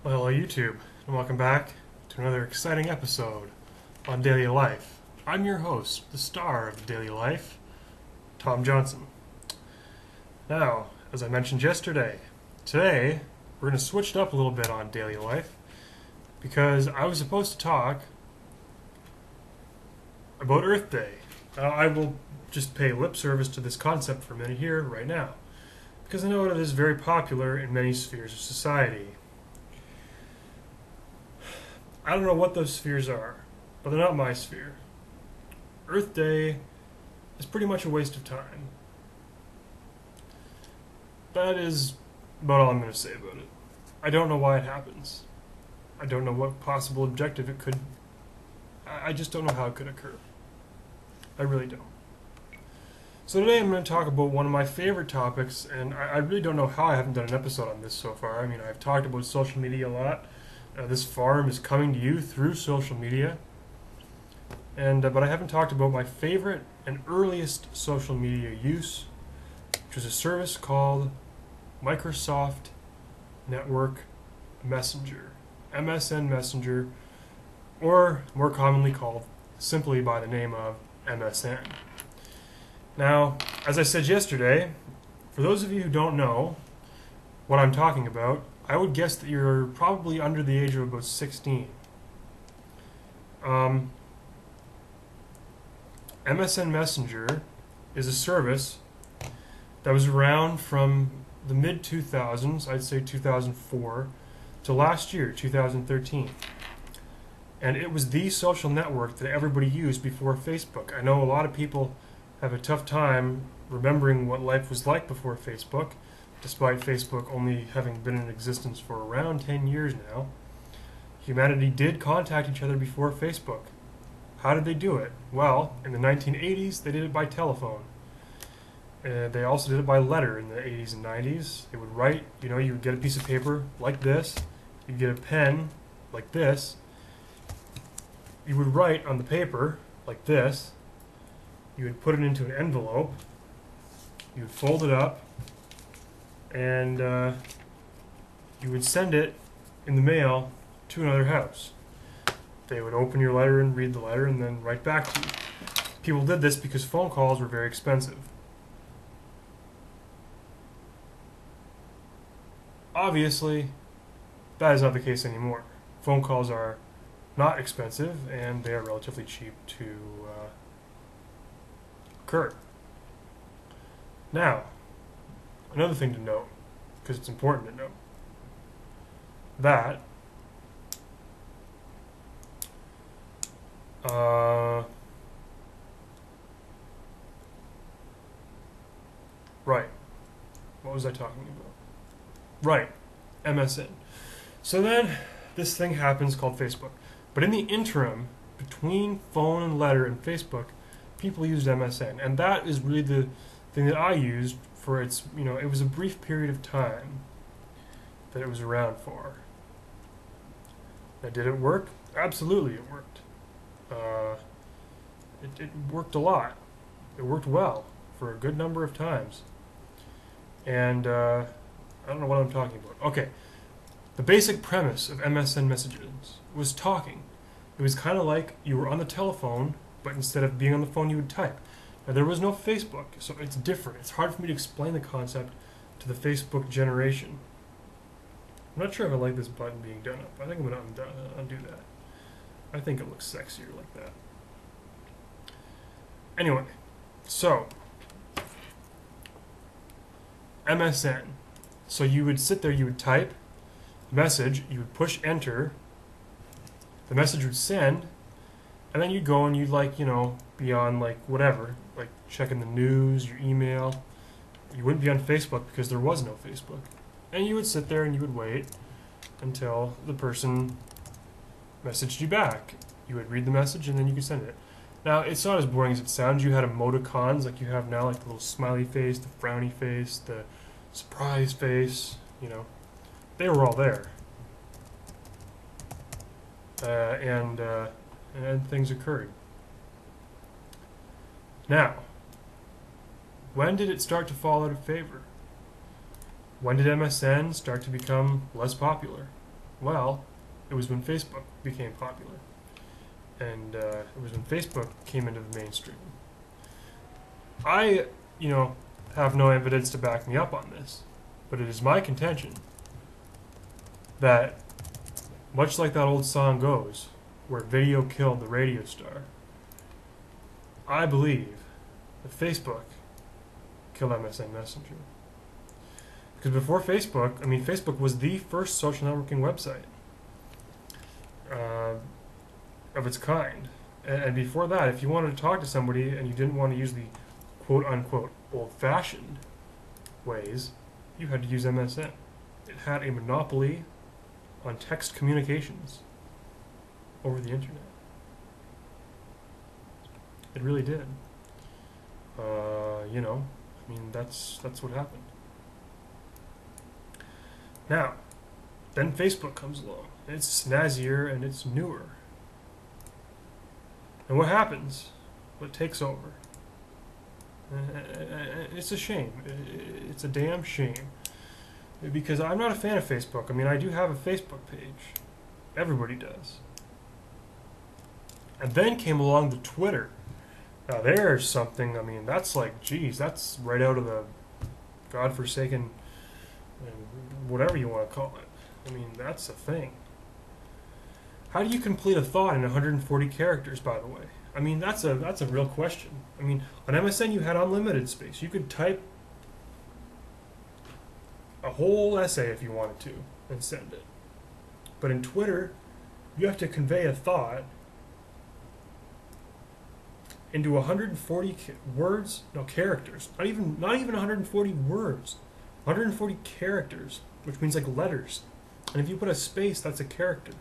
Well, hello YouTube, and welcome back to another exciting episode on Daily Life. I'm your host, the star of Daily Life, Tom Johnson. Now, as I mentioned yesterday, today we're going to switch it up a little bit on Daily Life because I was supposed to talk about Earth Day. I will just pay lip service to this concept for a minute here, right now, because I know it is very popular in many spheres of society. I don't know what those spheres are, but they're not my sphere. Earth Day is pretty much a waste of time. That is about all I'm going to say about it. I don't know why it happens. I don't know what possible objective it could. I just don't know how it could occur. I really don't. So today I'm going to talk about one of my favorite topics, and I really don't know how I haven't done an episode on this so far. I mean, I've talked about social media a lot. This farm is coming to you through social media, but I haven't talked about my favorite and earliest social media use, which is a service called Microsoft Network Messenger, MSN Messenger, or more commonly called simply by the name of MSN. Now, as I said yesterday, for those of you who don't know what I'm talking about, I would guess that you're probably under the age of about 16. MSN Messenger is a service that was around from the mid-2000s, I'd say 2004, to last year, 2013. And it was the social network that everybody used before Facebook. I know a lot of people have a tough time remembering what life was like before Facebook, despite Facebook only having been in existence for around 10 years now. Humanity did contact each other before Facebook. How did they do it? Well, in the 1980s, they did it by telephone. They also did it by letter in the 80s and 90s. They would write, you would get a piece of paper like this. You'd get a pen like this. You would write on the paper like this. You would put it into an envelope. You would fold it up. And you would send it in the mail to another house. They would open your letter and read the letter and then write back to you. People did this because phone calls were very expensive. Obviously, that is not the case anymore. Phone calls are not expensive and they are relatively cheap to occur. Now, another thing to note, because it's important to note, that right, what was I talking about? Right, MSN. So then, this thing happens called Facebook. But in the interim, between phone and letter and Facebook, people used MSN. And that is really the thing that I used for its, it was a brief period of time that it was around for. Now, did it work? Absolutely it worked. It worked a lot. It worked well for a good number of times. And I don't know what I'm talking about. Okay, the basic premise of MSN messages was talking. It was kind of like you were on the telephone, but instead of being on the phone, you would type. Now, there was no Facebook, so it's different. It's hard for me to explain the concept to the Facebook generation. I'm not sure if I like this button being done up. I think I'm going to undo that. I think it looks sexier like that. Anyway, so MSN. So you would sit there, you would type message, you would push enter, the message would send, and then you'd go and you'd be on whatever, like checking the news, your email. You wouldn't be on Facebook because there was no Facebook. And you would sit there and you would wait until the person messaged you back. You would read the message and then you could send it. Now, it's not as boring as it sounds. You had emoticons like you have now, like the little smiley face, the frowny face, the surprise face, They were all there. And things occurred. Now, when did it start to fall out of favor? When did MSN start to become less popular? Well, it was when Facebook became popular. And it was when Facebook came into the mainstream. I, have no evidence to back me up on this, but it is my contention that, much like that old song goes, where video killed the radio star, I believe that Facebook killed MSN Messenger. Because before Facebook, Facebook was the first social networking website of its kind. And before that, if you wanted to talk to somebody and you didn't want to use the quote-unquote old-fashioned ways, you had to use MSN. It had a monopoly on text communications over the internet. It really did. That's what happened. Now, then Facebook comes along. It's snazzier and it's newer. And what happens? What takes over? It's a shame. It's a damn shame. Because I'm not a fan of Facebook. I do have a Facebook page. Everybody does. And then came along the Twitter. Now there's something, that's like, geez, that's right out of the godforsaken, whatever you want to call it. That's a thing. How do you complete a thought in 140 characters, by the way? That's a real question. On MSN you had unlimited space. You could type a whole essay if you wanted to and send it. But in Twitter, you have to convey a thought into 140 words, no, characters. Not even 140 words. 140 characters, which means like letters. And if you put a space, that's a character.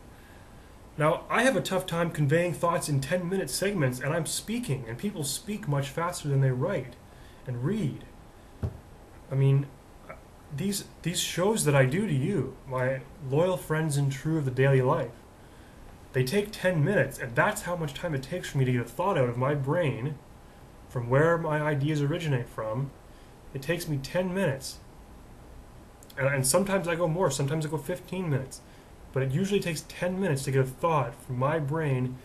Now, I have a tough time conveying thoughts in 10-minute segments, and I'm speaking, and people speak much faster than they write and read. These shows that I do to you, my loyal friends and true of the daily life, they take 10 minutes, and that's how much time it takes for me to get a thought out of my brain from where my ideas originate from. It takes me 10 minutes. And sometimes I go more, sometimes I go 15 minutes. But it usually takes 10 minutes to get a thought from my brain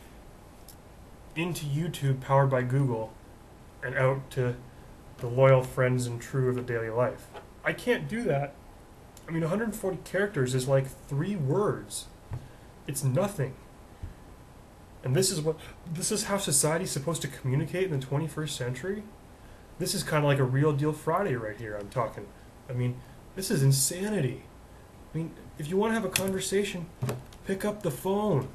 into YouTube powered by Google and out to the loyal friends and true of the daily life. I can't do that. 140 characters is like 3 words. It's nothing. And this is how society's supposed to communicate in the 21st century? This is kind of like a Real Deal Friday right here, I'm talking. This is insanity. If you want to have a conversation, pick up the phone.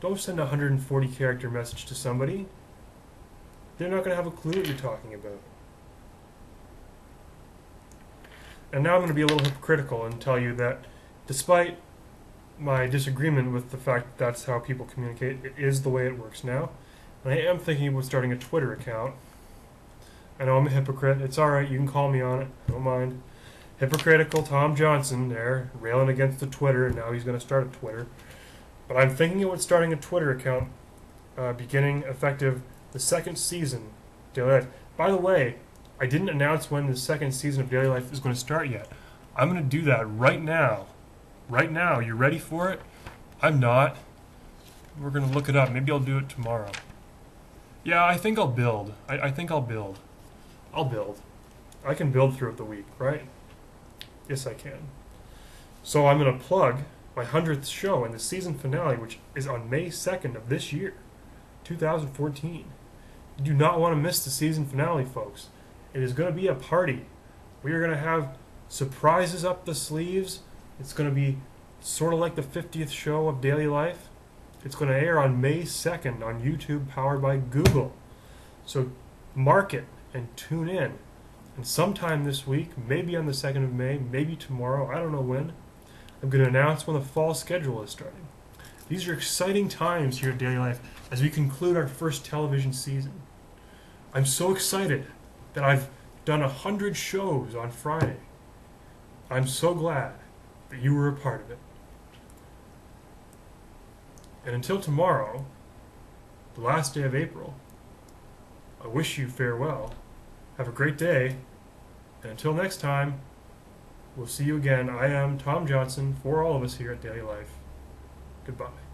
Don't send a 140 character message to somebody. They're not going to have a clue what you're talking about. And now I'm going to be a little hypocritical and tell you that despite my disagreement with the fact that that's how people communicate, it is the way it works now. And I am thinking about starting a Twitter account. I know I'm a hypocrite. It's alright, you can call me on it. I don't mind. Hypocritical Tom Johnson there, railing against the Twitter, and now he's going to start a Twitter. But I'm thinking about starting a Twitter account beginning effective the second season of Daily Life. By the way, I didn't announce when the second season of Daily Life is going to start yet. I'm going to do that right now. Right now. You ready for it? I'm not. We're going to look it up. Maybe I'll do it tomorrow. Yeah, I think I'll build. I think I'll build. I'll build. I can build throughout the week, right? Yes, I can. So I'm going to plug my 100th show and the season finale, which is on May 2nd of this year, 2014. You do not want to miss the season finale, folks. It is going to be a party. We are going to have surprises up the sleeves. It's going to be sort of like the 50th show of Daily Life. It's going to air on May 2nd on YouTube, powered by Google. So mark it and tune in. And sometime this week, maybe on the 2nd of May, maybe tomorrow, I don't know when, I'm going to announce when the fall schedule is starting. These are exciting times here at Daily Life as we conclude our first television season. I'm so excited that I've done 100 shows on Friday. I'm so glad that you were a part of it. And until tomorrow, the last day of April, I wish you farewell. Have a great day. And until next time, we'll see you again. I am Tom Johnson, for all of us here at Daily Life. Goodbye.